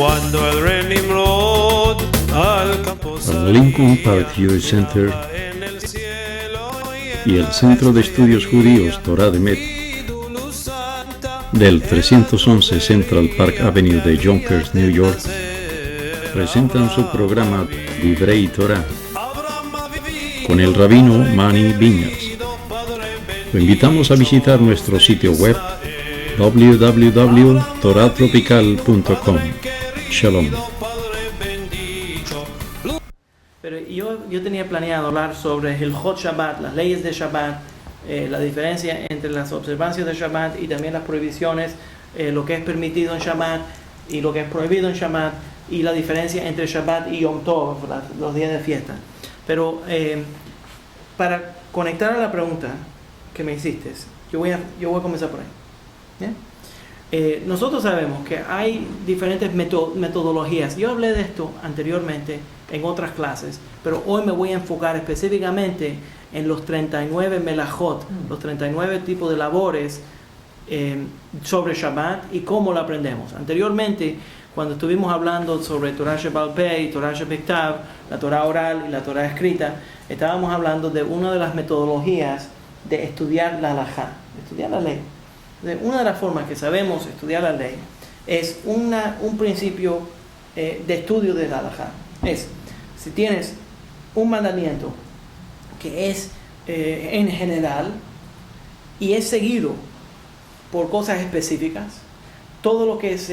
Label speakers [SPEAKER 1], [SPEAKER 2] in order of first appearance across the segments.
[SPEAKER 1] Cuando el rey Nimrod al campo
[SPEAKER 2] El Lincoln Park Jewish Center
[SPEAKER 1] en el cielo
[SPEAKER 2] y el Centro de Estudios Judíos Torah de Met del 311 Central Park Avenue de Yonkers, New York, presentan su programa Divrei Torah con el rabino Mani Viñas. Lo invitamos a visitar nuestro sitio web www.toratropical.com. Shalom.
[SPEAKER 3] Pero yo tenía planeado hablar sobre el Hot Shabbat, las leyes de Shabbat, la diferencia entre las observancias de Shabbat y también las prohibiciones, lo que es permitido en Shabbat y lo que es prohibido en Shabbat, y la diferencia entre Shabbat y Yom Tov, los días de fiesta. Pero para conectar a la pregunta que me hiciste, yo voy a comenzar por ahí. ¿Bien? Nosotros sabemos que hay diferentes metodologías. Yo hablé de esto anteriormente en otras clases, pero hoy me voy a enfocar específicamente en los 39 melajot, los 39 tipos de labores sobre Shabbat y cómo lo aprendemos. Anteriormente, cuando estuvimos hablando sobre Torah Sheba'al Peh y Torah Shebektav, la Torah oral y la Torah escrita, estábamos hablando de una de las metodologías de estudiar la halajá, de estudiar la ley. Una de las formas que sabemos estudiar la ley es un principio de estudio de la halajá. Es, si tienes un mandamiento que es en general y es seguido por cosas específicas, todo lo que es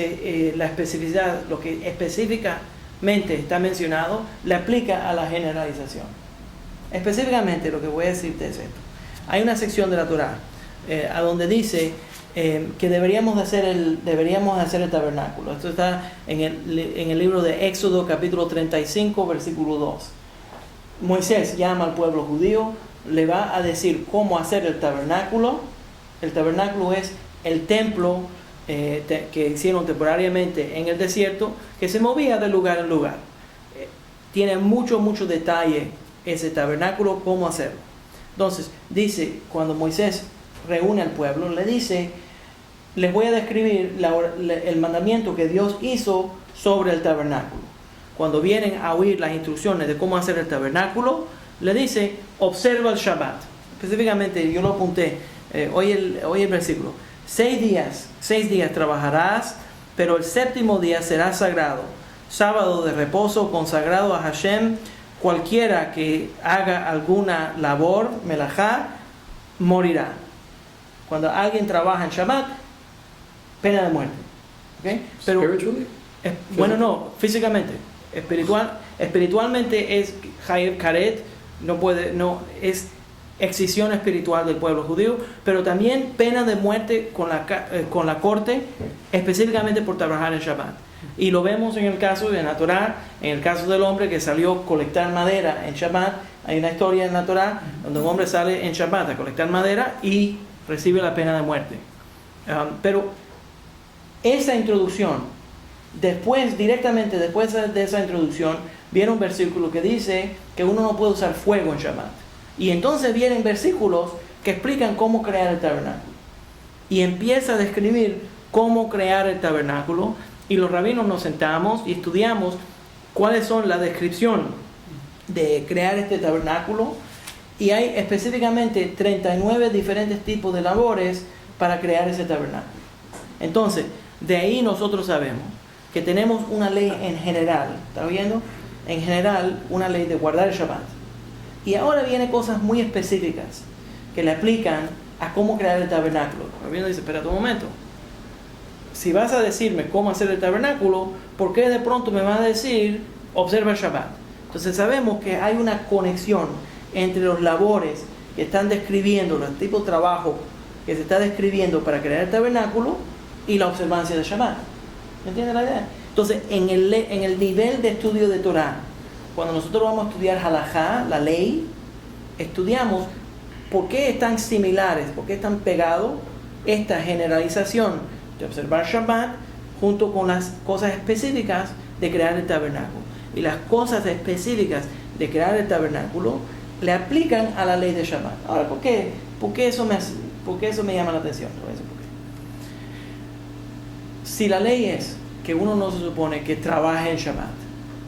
[SPEAKER 3] la especificidad, lo que específicamente está mencionado, le aplica a la generalización. Específicamente lo que voy a decirte es esto. Hay una sección de la Torah a donde dice que deberíamos hacer el tabernáculo. Esto está en el libro de Éxodo, capítulo 35, versículo 2. Moisés llama al pueblo judío, le va a decir cómo hacer el tabernáculo. El tabernáculo es el templo que hicieron temporariamente en el desierto, que se movía de lugar en lugar. Tiene mucho detalle ese tabernáculo, cómo hacerlo. Entonces, dice, cuando Moisés reúne al pueblo, le dice, les voy a describir el mandamiento que Dios hizo sobre el tabernáculo. Cuando vienen a oír las instrucciones de cómo hacer el tabernáculo, le dice, observa el Shabbat. Específicamente, yo lo apunté, hoy el versículo. 6 días trabajarás, pero el séptimo día será sagrado, sábado de reposo consagrado a Hashem. Cualquiera que haga alguna labor, melajá, morirá. Cuando alguien trabaja en Shabbat, pena de muerte. ¿Okay? Pero, bueno, no, físicamente. Espiritualmente es Hayeb Karet, es excisión espiritual del pueblo judío, pero también pena de muerte con la corte, específicamente por trabajar en Shabbat. Y lo vemos en el caso de la Torah, en el caso del hombre que salió a colectar madera en Shabbat. Hay una historia en la Torah donde un hombre sale en Shabbat a colectar madera y recibe la pena de muerte. Pero esa introducción, directamente después de esa introducción, viene un versículo que dice que uno no puede usar fuego en Shabbat. Y entonces vienen versículos que explican cómo crear el tabernáculo. Y empieza a describir cómo crear el tabernáculo. Y los rabinos nos sentamos y estudiamos cuáles son la descripción de crear este tabernáculo. Y hay específicamente 39 diferentes tipos de labores para crear ese tabernáculo. Entonces, de ahí nosotros sabemos que tenemos una ley en general. ¿Está viendo? En general, una ley de guardar el Shabbat. Y ahora vienen cosas muy específicas que le aplican a cómo crear el tabernáculo. El rabino dice, espera un momento. Si vas a decirme cómo hacer el tabernáculo, ¿por qué de pronto me vas a decir observa el Shabbat? Entonces sabemos que hay una conexión entre los labores que están describiendo, los tipos de trabajo que se está describiendo para crear el tabernáculo y la observancia del Shabbat. ¿Me entienden la idea? Entonces, en el nivel de estudio de Torah, cuando nosotros vamos a estudiar halajá, la ley, estudiamos por qué están similares, por qué están pegados esta generalización de observar Shabbat junto con las cosas específicas de crear el tabernáculo. Y las cosas específicas de crear el tabernáculo le aplican a la ley de Shabbat. Ahora, ¿por qué eso me llama la atención? Si la ley es que uno no se supone que trabaje en Shabbat.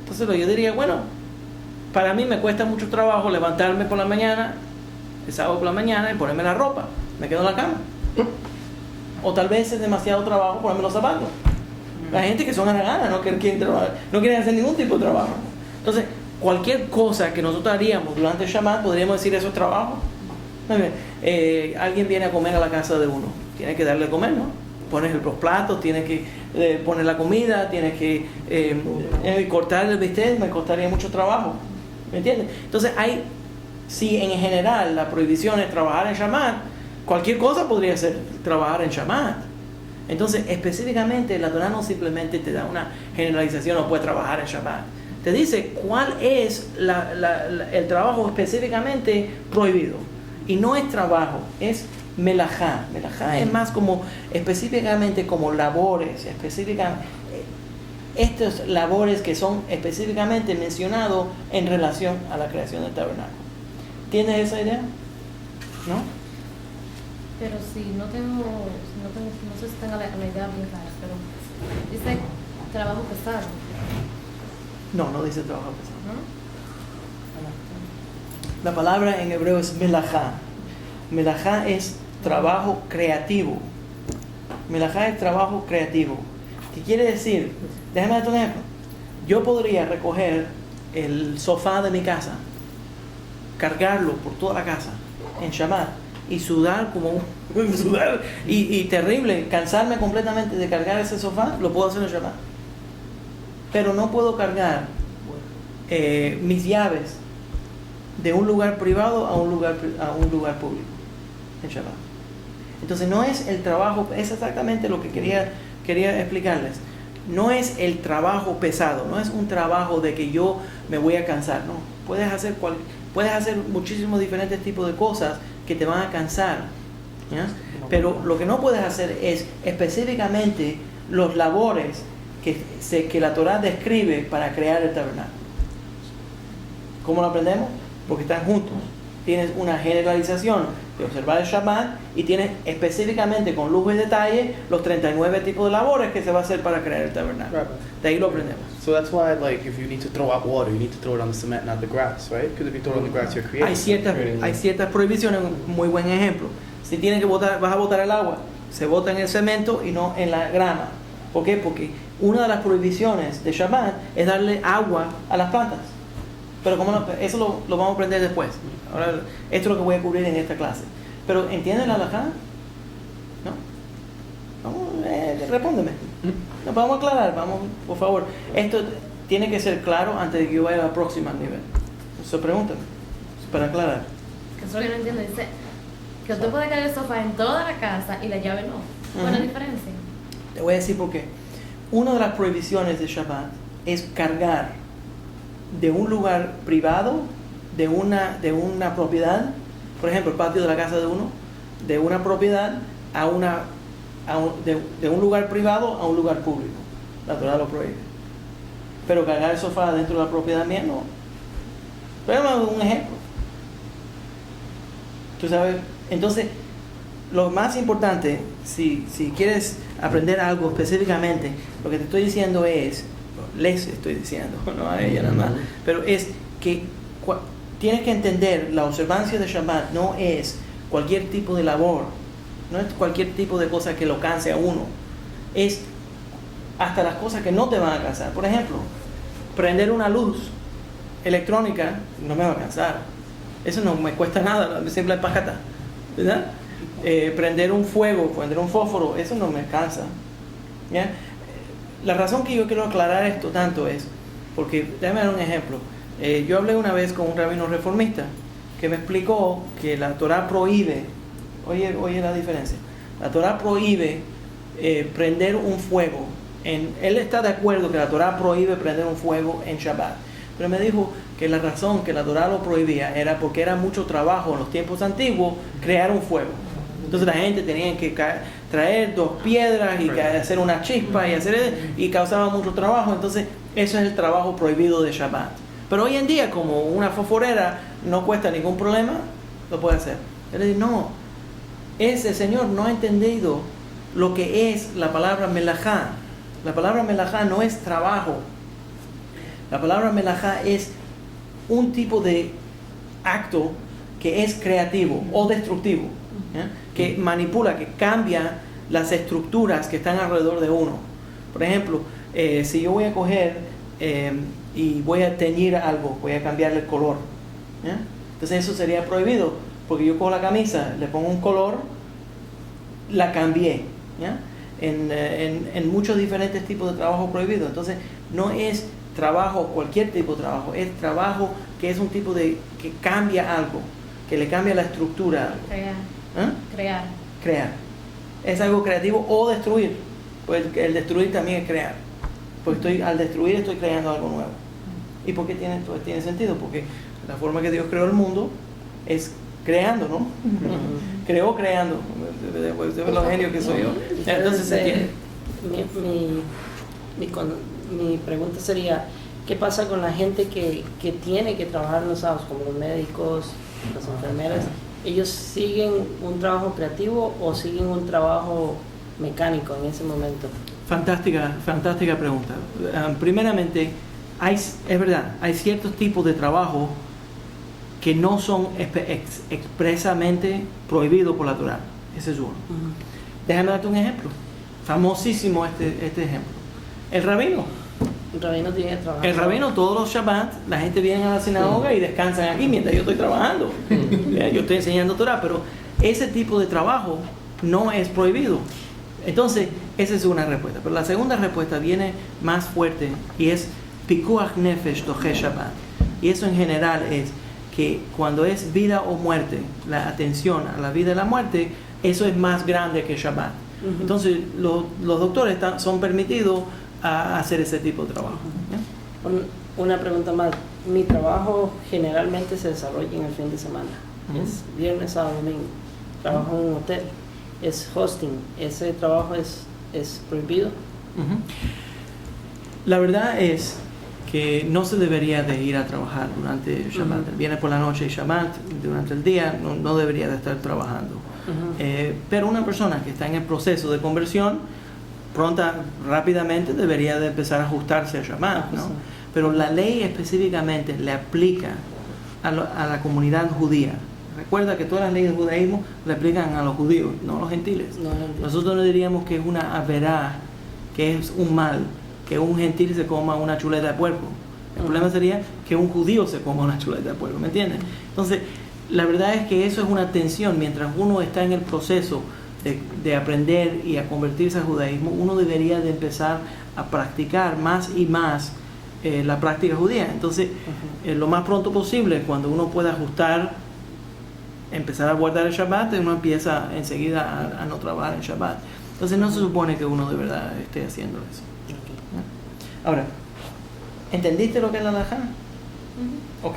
[SPEAKER 3] Entonces yo diría, bueno, para mí me cuesta mucho trabajo levantarme por la mañana, el sábado por la mañana, y ponerme la ropa. Me quedo en la cama. O tal vez es demasiado trabajo ponerme los zapatos. Hay gente que son haraganas, no quieren trabajar, no quieren hacer ningún tipo de trabajo. Entonces, cualquier cosa que nosotros haríamos durante el Shabbat, podríamos decir eso es trabajo. Alguien viene a comer a la casa de uno, tiene que darle a comer, ¿no? Pones los platos, tienes que poner la comida, tienes que cortar el bistec, me costaría mucho trabajo, ¿me entiendes? Entonces si en general la prohibición es trabajar en Shabbat, cualquier cosa podría ser trabajar en Shabbat. Entonces específicamente la Torah no simplemente te da una generalización, no puedes trabajar en Shabbat, te dice cuál es el trabajo específicamente prohibido, y no es trabajo, es melajá. Melajá es más como específicamente como labores, estos labores que son específicamente mencionados en relación a la creación del tabernáculo. ¿Tienes esa idea? ¿No?
[SPEAKER 4] Pero no sé si tengo la idea bien clara, pero dice trabajo pesado.
[SPEAKER 3] No dice trabajo pesado.
[SPEAKER 4] ¿No?
[SPEAKER 3] La palabra en hebreo es melajá. Melajá es trabajo creativo. Melajá es trabajo creativo. ¿Qué quiere decir? Déjame darte un ejemplo. Yo podría recoger el sofá de mi casa, cargarlo por toda la casa en Shabbat y sudar y terrible, cansarme completamente de cargar ese sofá. Lo puedo hacer en Shabbat, pero no puedo cargar mis llaves de un lugar privado a un lugar público en Shabbat. Entonces no es el trabajo, es exactamente lo que quería explicarles. No es el trabajo pesado, no es un trabajo de que yo me voy a cansar, no. Puedes hacer muchísimos diferentes tipos de cosas que te van a cansar, ¿ya? Pero lo que no puedes hacer es específicamente los labores que la Torah describe para crear el tabernáculo. ¿Cómo lo aprendemos? Porque están juntos. Tienes una generalización de observar el Shabbat y tienes específicamente con lujo y detalle los 39 tipos de labores que se va a hacer para crear el tabernáculo.
[SPEAKER 5] Right.
[SPEAKER 3] De ahí lo aprendemos.
[SPEAKER 5] So that's why, like, if you need to throw out water, you need to throw it on the cement, not the grass, right? Because if you throw it on the grass, you're creating.
[SPEAKER 3] Hay ciertas prohibiciones, muy buen ejemplo. Si tienes que vas a botar el agua, se bota en el cemento y no en la grama. ¿Por qué? Porque una de las prohibiciones de Shabbat es darle agua a las plantas. Pero eso lo vamos a aprender después. Ahora, esto es lo que voy a cubrir en esta clase. Pero ¿entienden la halajá? ¿No? Respóndeme. Nos vamos a aclarar, por favor. Esto tiene que ser claro antes de que yo vaya al próximo nivel. Entonces pregúntame, para aclarar.
[SPEAKER 4] Que eso yo no entiendo. Dice que usted puede cargar el sofá en toda la casa y la llave no. ¿Cuál es la diferencia?
[SPEAKER 3] Te voy a decir por qué. Una de las prohibiciones de Shabbat es cargar de un lugar privado, de una propiedad, por ejemplo, el patio de la casa de uno, de una propiedad de un lugar privado a un lugar público. La Torah lo prohíbe. Pero cargar el sofá dentro de la propiedad mía no. Pero un ejemplo. Tú sabes, entonces, lo más importante, si quieres aprender algo específicamente, lo que te estoy diciendo es, les estoy diciendo, no a ella nada más, pero es que tienes que entender, la observancia de Shabbat no es cualquier tipo de labor, no es cualquier tipo de cosa que lo canse a uno, es hasta las cosas que no te van a cansar. Por ejemplo, prender una luz electrónica no me va a cansar, eso no me cuesta nada, simple pajata, ¿verdad? Prender un fuego, prender un fósforo, eso no me cansa, ¿ya? La razón que yo quiero aclarar esto tanto es porque, déjame dar un ejemplo. Yo hablé una vez con un rabino reformista que me explicó que la Torah prohíbe, oye la diferencia, la Torah prohíbe prender un fuego. Él está de acuerdo que la Torah prohíbe prender un fuego en Shabbat, pero me dijo que la razón que la Torah lo prohibía era porque era mucho trabajo en los tiempos antiguos crear un fuego. Entonces la gente tenía que traer 2 piedras y hacer una chispa y causaba mucho trabajo. Entonces eso es el trabajo prohibido de Shabbat. Pero hoy en día, como una fosforera no cuesta ningún problema, lo puede hacer. Él le dice, no, ese señor no ha entendido lo que es la palabra melajá. La palabra melajá no es trabajo. La palabra melajá es un tipo de acto que es creativo o destructivo, ¿ya? Que manipula, que cambia las estructuras que están alrededor de uno. Por ejemplo, si yo voy a coger y voy a teñir algo, voy a cambiarle el color, ¿ya? Entonces eso sería prohibido, porque yo cojo la camisa, le pongo un color, la cambié, ¿ya? En muchos diferentes tipos de trabajo prohibido. Entonces no es trabajo, cualquier tipo de trabajo, es trabajo que es un tipo de, que cambia algo, que le cambia la estructura a algo. Crear. Es algo creativo o destruir. Pues el destruir también es crear. Porque al destruir estoy creando algo nuevo. ¿Y por qué tiene sentido? Porque la forma que Dios creó el mundo es creando, ¿no? Creó creando. Ustedes ven lo genio que soy yo. Entonces se entiende.
[SPEAKER 6] Mi pregunta sería, ¿qué pasa con la gente que tiene que trabajar en los sábados, como los médicos, las enfermeras? ¿Ellos siguen un trabajo creativo o siguen un trabajo mecánico en ese momento?
[SPEAKER 3] Fantástica pregunta. Primeramente, es verdad, hay ciertos tipos de trabajo que no son expresamente prohibidos por la Torá. Ese es uno. Déjame darte un ejemplo. Famosísimo este ejemplo. El rabino.
[SPEAKER 6] El rabino tiene que trabajar.
[SPEAKER 3] El rabino, todos los Shabbat, la gente viene a la sinagoga y descansan aquí mientras yo estoy trabajando. Yo estoy enseñando Torah, pero ese tipo de trabajo no es prohibido. Entonces, esa es una respuesta. Pero la segunda respuesta viene más fuerte y es Pikuach Nefesh Doche Shabbat. Y eso en general es que cuando es vida o muerte, la atención a la vida y la muerte, eso es más grande que Shabbat. Entonces, los doctores son permitidos a hacer ese tipo de trabajo. ¿Ya?
[SPEAKER 6] Una pregunta más. Mi trabajo generalmente se desarrolla en el fin de semana. Es viernes, sábado, domingo. Trabajo en un hotel. Es hosting. ¿Ese trabajo es prohibido?
[SPEAKER 3] La verdad es que no se debería de ir a trabajar durante Shabbat. Viene por la noche y Shabbat, durante el día no debería de estar trabajando. Pero una persona que está en el proceso de conversión, rápidamente debería de empezar a ajustarse a Shabbat, ¿no? Pero la ley específicamente le aplica a la comunidad judía. Recuerda que todas las leyes del judaísmo le aplican a los judíos, no a los gentiles. Nosotros no diríamos que es una averá, que es un mal, que un gentil se coma una chuleta de puerco. El problema sería que un judío se coma una chuleta de puerco, ¿me entiendes? Entonces, la verdad es que eso es una tensión. Mientras uno está en el proceso de aprender y a convertirse al judaísmo, uno debería de empezar a practicar más y más la práctica judía. Entonces, lo más pronto posible, cuando uno pueda ajustar, empezar a guardar el Shabbat, uno empieza enseguida a no trabajar en Shabbat. Entonces, no se supone que uno de verdad esté haciendo eso. ¿No? Ahora, ¿entendiste lo que es la halajá? Ok.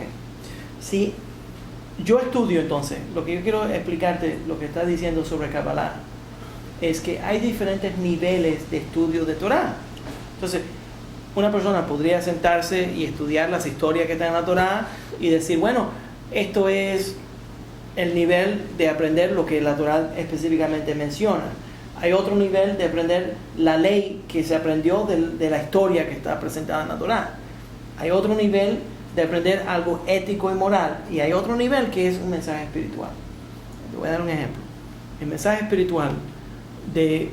[SPEAKER 3] Si yo estudio, entonces, lo que yo quiero explicarte, lo que está diciendo sobre Kabbalah, es que hay diferentes niveles de estudio de Torah. Entonces, una persona podría sentarse y estudiar las historias que están en la Torah y decir, bueno, esto es el nivel de aprender lo que la Torah específicamente menciona. Hay otro nivel de aprender la ley que se aprendió de la historia que está presentada en la Torah. Hay otro nivel de aprender algo ético y moral. Y hay otro nivel que es un mensaje espiritual. Te voy a dar un ejemplo. El mensaje espiritual de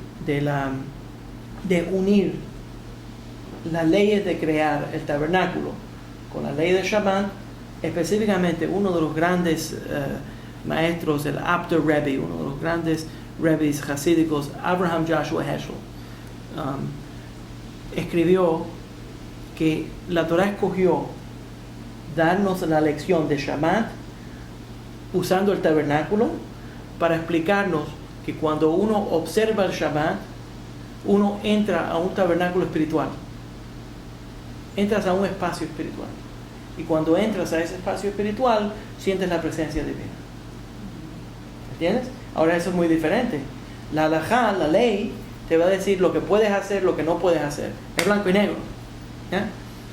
[SPEAKER 3] unir las leyes de crear el tabernáculo con la ley de Shabbat, específicamente uno de los grandes maestros, el Apter Rebbe, uno de los grandes Rebbes hasídicos, Abraham Joshua Heschel, escribió que la Torah escogió darnos la lección de Shabbat usando el tabernáculo para explicarnos que cuando uno observa el Shabbat, uno entra a un tabernáculo espiritual. Entras a un espacio espiritual. Y cuando entras a ese espacio espiritual, sientes la presencia divina. ¿Entiendes? Ahora eso es muy diferente. La halajá, la ley, te va a decir lo que puedes hacer, lo que no puedes hacer. Es blanco y negro. ¿Ya?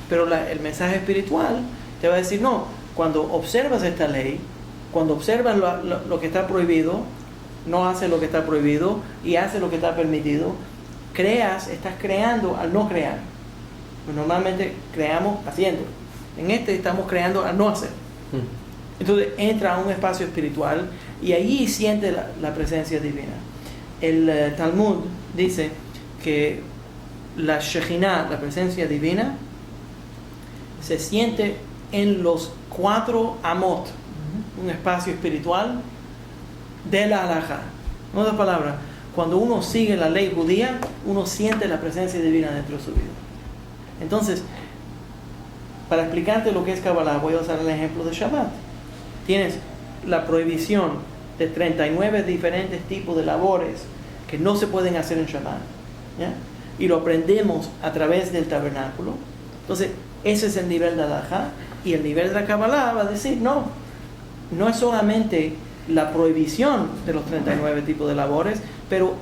[SPEAKER 3] Pero el mensaje espiritual te va a decir, no, cuando observas esta ley, cuando observas lo que está prohibido, no haces lo que está prohibido y haces lo que está permitido, estás creando al no crear. Pues normalmente creamos haciendo. En estamos creando al no hacer. Entonces entra a un espacio espiritual y allí siente la presencia divina. El Talmud dice que la Shekhinah, la presencia divina, se siente en los 4 amot, un espacio espiritual de la halajá. En otras palabras, cuando uno sigue la ley judía, uno siente la presencia divina dentro de su vida. Entonces, para explicarte lo que es Kabbalah, voy a usar el ejemplo de Shabbat. Tienes la prohibición de 39 diferentes tipos de labores que no se pueden hacer en Shabbat, ¿ya? Y lo aprendemos a través del tabernáculo. Entonces, ese es el nivel de halajá, y el nivel de la Kabbalah va a decir, no es solamente la prohibición de los 39 tipos de labores, pero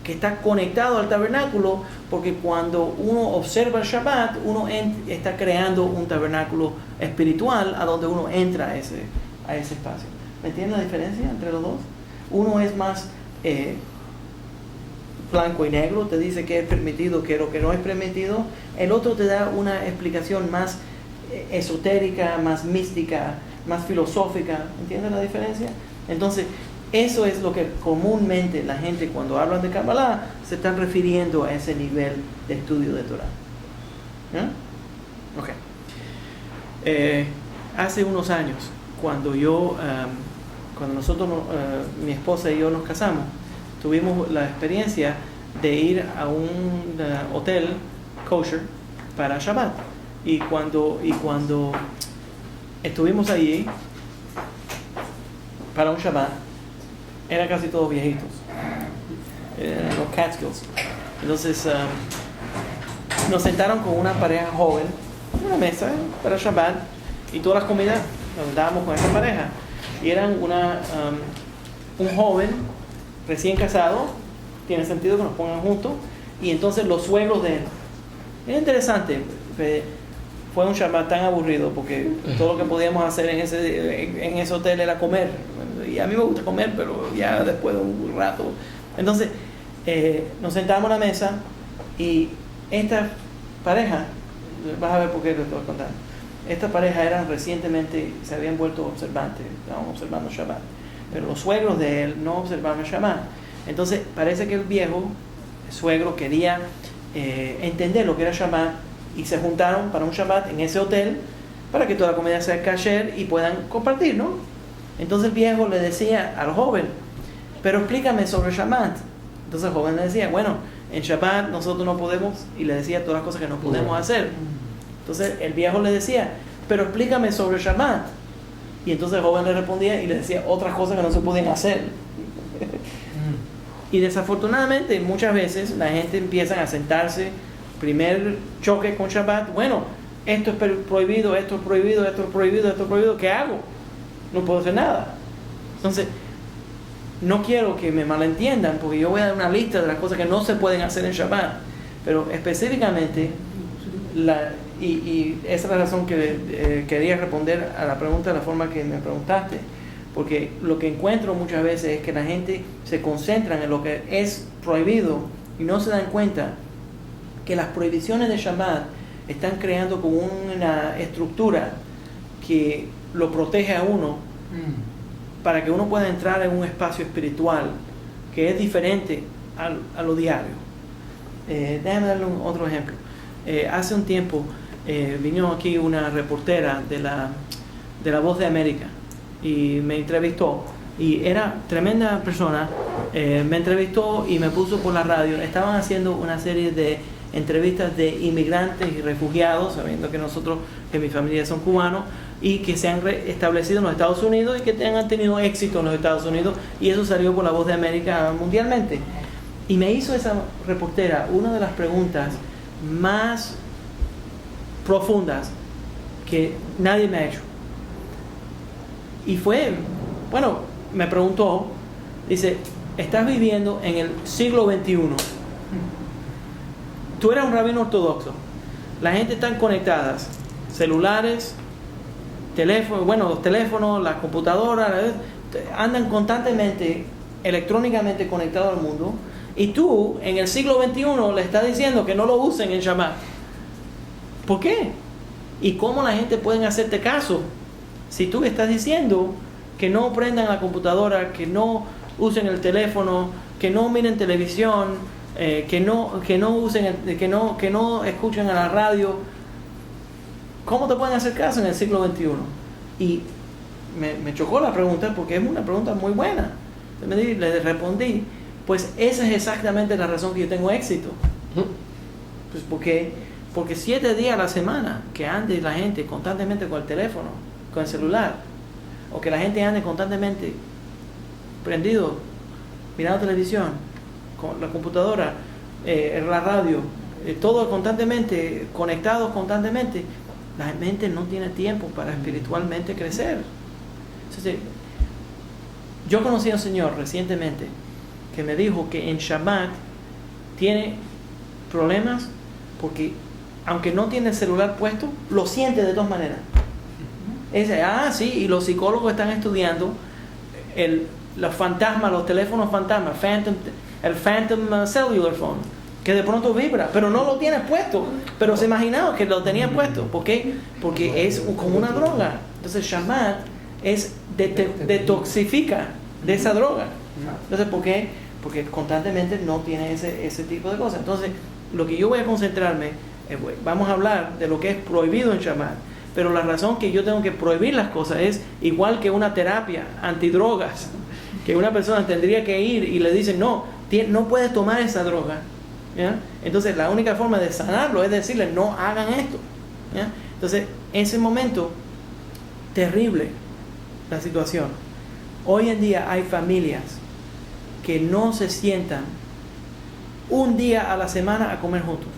[SPEAKER 3] que está conectado al tabernáculo, porque cuando uno observa el Shabbat, uno está creando un tabernáculo espiritual a donde uno entra a ese espacio. ¿Me entienden la diferencia entre los dos? Uno es más blanco y negro, te dice qué es permitido, qué es lo que no es permitido. El otro te da una explicación más esotérica, más mística, más filosófica. ¿Entienden la diferencia? Entonces, eso es lo que comúnmente la gente, cuando hablan de Kabbalah, se están refiriendo a ese nivel de estudio de Torah. ¿Ya? Ok. Hace unos años, cuando nosotros, mi esposa y yo nos casamos, tuvimos la experiencia de ir a un hotel kosher para Shabbat. Y cuando estuvimos allí para un Shabbat, eran casi todos viejitos, los Catskills. Entonces nos sentaron con una pareja joven en una mesa para Shabbat, y todas las comidas nos dábamos con esa pareja. Y eran un joven recién casado, tiene sentido que nos pongan juntos, y entonces los suegros de él. Era interesante. Fue un Shabbat tan aburrido porque todo lo que podíamos hacer en ese hotel era comer. Y a mí me gusta comer, pero ya después de un rato. Entonces, nos sentamos a la mesa, y esta pareja, vas a ver por qué te estoy contando. Esta pareja recientemente se habían vuelto observantes, estaban observando Shabbat. Pero los suegros de él no observaban Shabbat. Entonces, parece que el suegro quería entender lo que era Shabbat, y se juntaron para un Shabbat en ese hotel para que toda la comida sea kasher y puedan compartir, ¿no? Entonces el viejo le decía al joven, pero explícame sobre Shabbat. Entonces el joven le decía, bueno, en Shabbat nosotros no podemos, y le decía todas las cosas que no podemos hacer. Entonces el viejo le decía, pero explícame sobre Shabbat. Y entonces el joven le respondía y le decía otras cosas que no se podían hacer. Y desafortunadamente muchas veces la gente empieza a sentarse, primer choque con Shabbat, bueno, esto es prohibido, esto es prohibido, esto es prohibido, esto es prohibido, ¿qué hago? No puedo hacer nada. Entonces, no quiero que me malentiendan, porque yo voy a dar una lista de las cosas que no se pueden hacer en Shabbat, pero específicamente, y esa es la razón que quería responder a la pregunta de la forma que me preguntaste, porque lo que encuentro muchas veces es que la gente se concentra en lo que es prohibido y no se dan cuenta que las prohibiciones de Shabbat están creando como una estructura que lo protege a uno para que uno pueda entrar en un espacio espiritual que es diferente a lo diario. Déjame darle otro ejemplo. Hace un tiempo vino aquí una reportera de la Voz de América y me entrevistó, y era tremenda persona. Me entrevistó y me puso por la radio. Estaban haciendo una serie de entrevistas de inmigrantes y refugiados, sabiendo que mi familia son cubanos y que se han establecido en los Estados Unidos y que han tenido éxito en los Estados Unidos, y eso salió por la Voz de América mundialmente. Y me hizo esa reportera una de las preguntas más profundas que nadie me ha hecho. Y me preguntó, dice, estás viviendo en el siglo XXI. Tú eres un rabino ortodoxo. La gente está conectadas. Celulares, los teléfonos, las computadoras, andan constantemente, electrónicamente conectados al mundo. Y tú, en el siglo XXI, le estás diciendo que no lo usen en Shabbat. ¿Por qué? ¿Y cómo la gente puede hacerte caso si tú estás diciendo que no prendan la computadora, que no usen el teléfono, que no miren televisión, que no usen, que no escuchen a la radio? ¿Cómo te pueden hacer caso en el siglo XXI? Y me chocó la pregunta porque es una pregunta muy buena. Le respondí, pues esa es exactamente la razón que yo tengo éxito. Pues porque 7 días a la semana que ande la gente constantemente con el teléfono, con el celular, o que la gente ande constantemente prendido, mirando televisión, con la computadora, la radio, todo constantemente, conectados constantemente, la mente no tiene tiempo para espiritualmente crecer. Entonces, yo conocí a un señor recientemente que me dijo que en Shabbat tiene problemas porque aunque no tiene el celular puesto, lo siente de todas maneras. Sí, y los psicólogos están estudiando los fantasmas, los teléfonos fantasmas, el phantom cellular phone, que de pronto vibra, pero no lo tienes puesto, pero se imaginaba que lo tenía puesto. ¿Por qué? Porque es como una droga. Entonces Shabbat detoxifica de esa droga. Entonces, ¿por qué? Porque constantemente no tiene ese tipo de cosas. Entonces, lo que yo voy a concentrarme, vamos a hablar de lo que es prohibido en Shabbat, pero la razón que yo tengo que prohibir las cosas es igual que una terapia antidrogas, que una persona tendría que ir y le dicen, no puedes tomar esa droga, ¿ya? Entonces, la única forma de sanarlo es decirle, no hagan esto, ¿ya? Entonces, ese momento, terrible la situación. Hoy en día hay familias que no se sientan un día a la semana a comer juntos.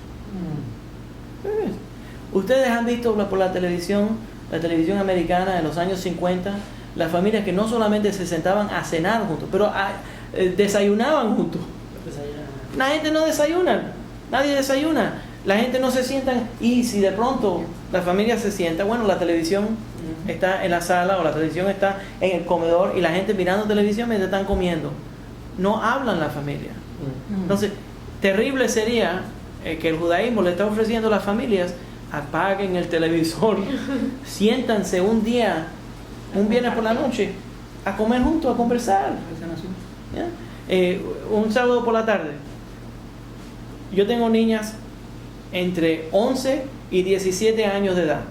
[SPEAKER 3] Ustedes han visto por la televisión americana de los años 50, las familias que no solamente se sentaban a cenar juntos, pero desayunaban juntos. La gente no desayuna, nadie desayuna, la gente no se sienta, y si de pronto la familia se sienta, bueno, la televisión está en la sala o la televisión está en el comedor y la gente mirando televisión mientras están comiendo. No hablan la familia. Entonces, terrible sería que el judaísmo le está ofreciendo a las familias: apaguen el televisor, siéntanse un viernes por la noche, a comer juntos, a conversar. ¿Ya? Un sábado por la tarde. Yo tengo niñas entre 11 y 17 años de edad.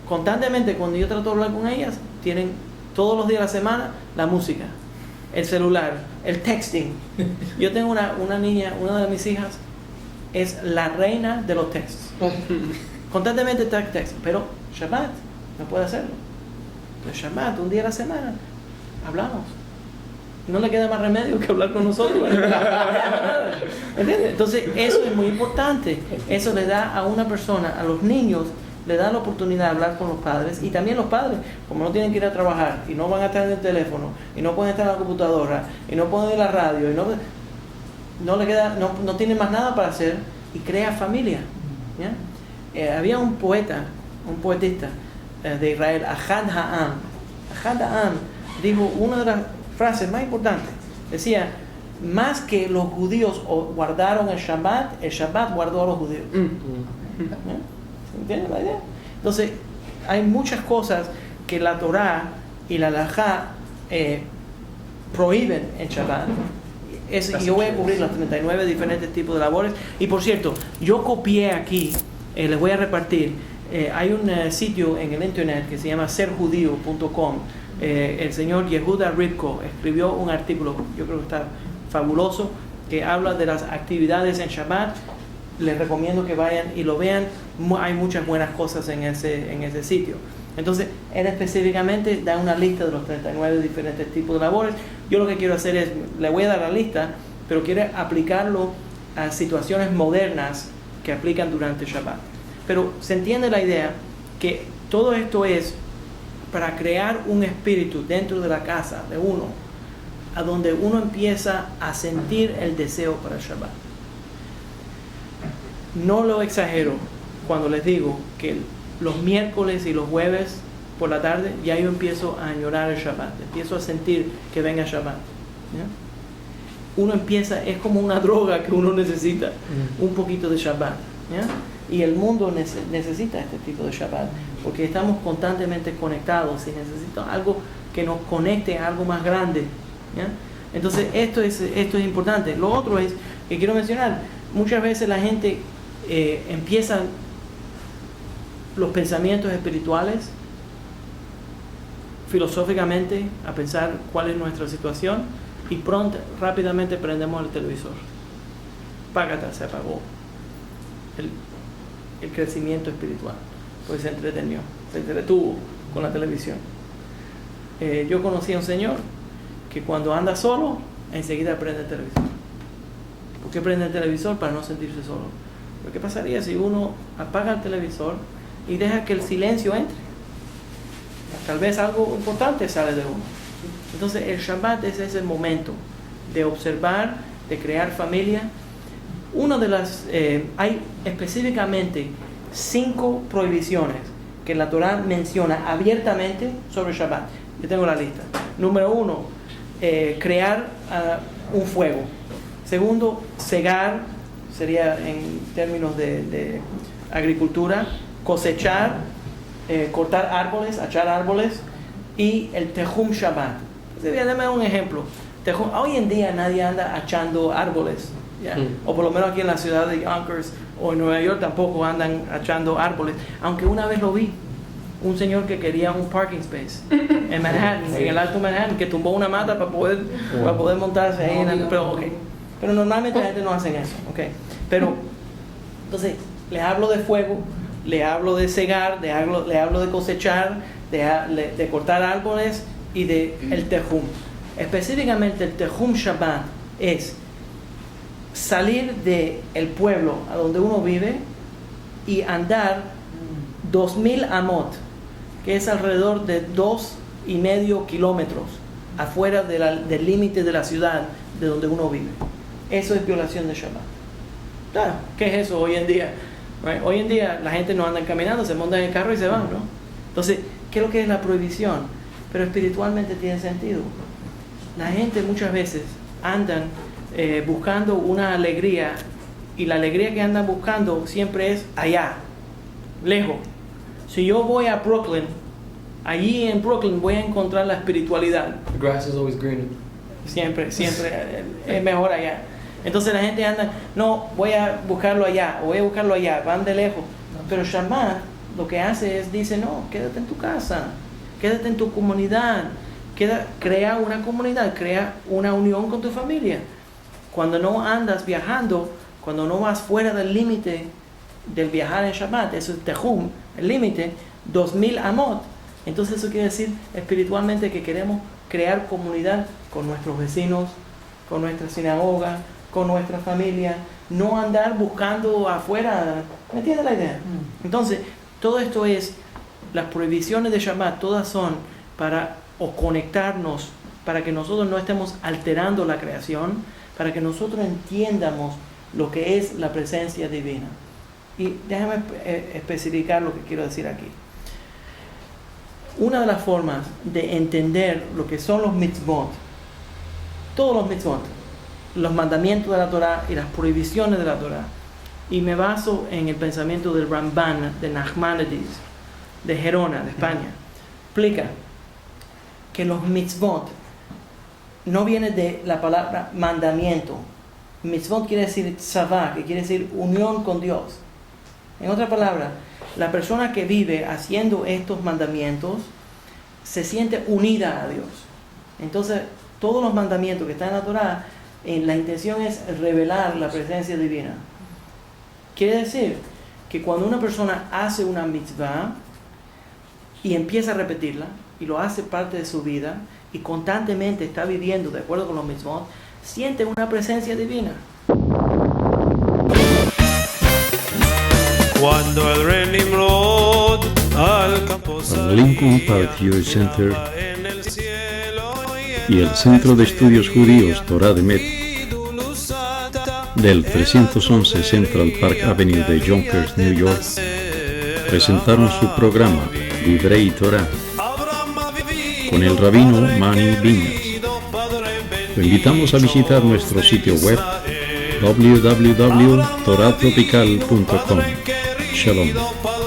[SPEAKER 3] Constantemente, cuando yo trato de hablar con ellas, tienen todos los días de la semana la música, el celular, el texting. Yo tengo una niña, una de mis hijas, es la reina de los textos. Constantemente está texto, pero Shabbat no puede hacerlo. Entonces Shabbat, un día a la semana, hablamos. No le queda más remedio que hablar con nosotros. ¿Entiendes? Entonces eso es muy importante. Eso le da a una persona, a los niños, le da la oportunidad de hablar con los padres, y también los padres, como no tienen que ir a trabajar y no van a estar en el teléfono y no pueden estar en la computadora y no pueden ir a la radio y no tienen más nada para hacer, y crea familia. ¿Ya? Había un poetista de Israel, Ahad Ha'am, dijo una de las frases más importantes. Decía: más que los judíos guardaron el Shabbat guardó a los judíos. ¿Entienden la idea? Entonces, hay muchas cosas que la Torá y la Halajá prohíben en Shabbat. Yo voy a cubrir los 39 diferentes tipos de labores. Y por cierto, yo copié aquí, les voy a repartir, hay un sitio en el internet que se llama serjudío.com. El señor Yehuda Ribko escribió un artículo, yo creo que está fabuloso, que habla de las actividades en Shabbat. Les recomiendo que vayan y lo vean. Hay muchas buenas cosas en ese sitio. Entonces, él específicamente da una lista de los 39 diferentes tipos de labores. Yo lo que quiero hacer es, le voy a dar la lista, pero quiero aplicarlo a situaciones modernas que aplican durante Shabbat. Pero se entiende la idea que todo esto es para crear un espíritu dentro de la casa de uno, a donde uno empieza a sentir el deseo para el Shabbat. No lo exagero cuando les digo que los miércoles y los jueves por la tarde ya yo empiezo a añorar el Shabbat, empiezo a sentir que venga Shabbat. ¿Ya? uno empieza, es como una droga que uno necesita, un poquito de Shabbat, ¿ya? Y el mundo necesita este tipo de Shabbat, porque estamos constantemente conectados y necesitamos algo que nos conecte a algo más grande, ¿ya? Entonces esto es importante. Lo otro es que quiero mencionar, muchas veces la gente empieza los pensamientos espirituales filosóficamente a pensar cuál es nuestra situación y rápidamente prendemos el televisor. Págata, se apagó el crecimiento espiritual, pues se entretuvo con la televisión. Yo conocí a un señor que cuando anda solo enseguida prende el televisor. ¿Por qué prende el televisor? Para no sentirse solo. Pero ¿qué pasaría si uno apaga el televisor y deja que el silencio entre? Tal vez algo importante sale de uno. Entonces el Shabbat es ese momento de observar, de crear familia. Hay específicamente 5 prohibiciones que la Torah menciona abiertamente sobre Shabbat. Yo tengo la lista. Número 1, crear un fuego. Segundo, cegar, sería en términos de agricultura, cosechar, cortar árboles, achar árboles, y el Tehum Shabbat. Dame un ejemplo. Hoy en día nadie anda achando árboles, ¿ya? O por lo menos aquí en la ciudad de Yonkers o en Nueva York tampoco andan achando árboles, aunque una vez lo vi, un señor que quería un parking space en Manhattan, en el Alto Manhattan, que tumbó una mata para poder montarse ahí pero normalmente la gente no hace eso, pero entonces les hablo de fuego, le hablo de cegar, le hablo de cosechar, de cortar árboles y de el Tehum. Específicamente el Tehum Shabbat es salir del pueblo a donde uno vive y andar 2000 amot, que es alrededor de 2,5 kilómetros afuera del límite de la ciudad de donde uno vive. Eso es violación de Shabbat. Claro, ¿qué es eso hoy en día? Right? Hoy en día la gente no anda caminando, se montan en el carro y se van, ¿no? Entonces, ¿qué es lo que es la prohibición? Pero espiritualmente tiene sentido. La gente muchas veces andan buscando una alegría, y la alegría que andan buscando siempre es allá, lejos. Si yo voy a Brooklyn, allí en Brooklyn voy a encontrar la espiritualidad.
[SPEAKER 7] The grass is always greener.
[SPEAKER 3] Siempre es mejor allá. Entonces la gente anda, no, voy a buscarlo allá, o voy a buscarlo allá, van de lejos. Pero Shabbat lo que hace es, dice, no, quédate en tu casa, quédate en tu comunidad, crea una comunidad, crea una unión con tu familia. Cuando no andas viajando, cuando no vas fuera del límite del viajar en Shabbat, eso es Tehum, el límite, 2000 amot. Entonces eso quiere decir espiritualmente que queremos crear comunidad con nuestros vecinos, con nuestra sinagoga, con nuestra familia, no andar buscando afuera. ¿Me entiendes la idea? Entonces, todo esto es, las prohibiciones de Shabbat, todas son para conectarnos, para que nosotros no estemos alterando la creación, para que nosotros entiendamos lo que es la presencia divina. Y déjame especificar lo que quiero decir aquí. Una de las formas de entender lo que son los mitzvot, todos los mitzvot, los mandamientos de la Torah y las prohibiciones de la Torah, y me baso en el pensamiento del Ramban, de Nachmanides, de Gerona, de España, explica que los mitzvot no viene de la palabra mandamiento. Mitzvot quiere decir tzavah, que quiere decir unión con Dios. En otras palabras, la persona que vive haciendo estos mandamientos se siente unida a Dios. Entonces, todos los mandamientos que están en la Torah, la intención es revelar la presencia divina. Quiere decir que cuando una persona hace una mitzvah y empieza a repetirla, y lo hace parte de su vida, y constantemente está viviendo de acuerdo con los mitzvot, siente una presencia divina.
[SPEAKER 1] Cuando el rey Nimrod al campo
[SPEAKER 2] Al Lincoln Park Jewish Center
[SPEAKER 1] en el cielo
[SPEAKER 2] y el Centro de Estudios Judíos Torah de Met del 311 Central Park Avenue de Yonkers, New York, presentaron su programa Divrei Torah con el rabino Mani Viñas. Lo invitamos a visitar nuestro sitio web www.toratropical.com. Shalom.